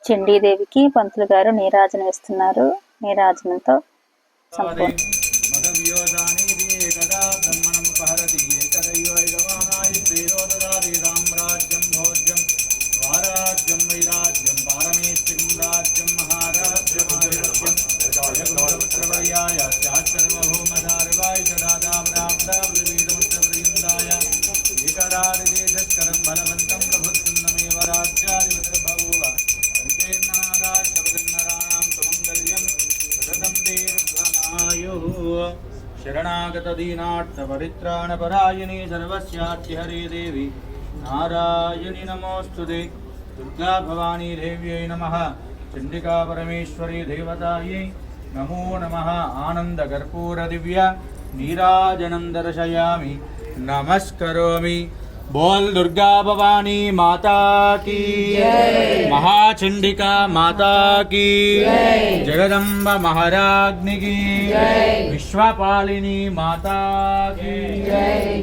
చండీదేవికి పంతులు గారు నీరాజన ఇస్తున్నారు. నీరాజనంతో సంపూర్ణ शरणागत दीनार्थ परित्राण परायणी सर्वस्यार्ति हरे देवी नारायणी नमोस्तुते। दुर्गा भवानी देव्यै नमः। चंडिका परमेश्वरी देवतायै नमो नमः। आनंद कर्पूर दिव्य नीराजनं दर्शयामि नमस्करोमि। बोल दुर्गा भवानी माता की जय, महाचंडिका माता की जय, जगदम्ब महाराज्ञी की जय, विश्वपालिनी माता की जय।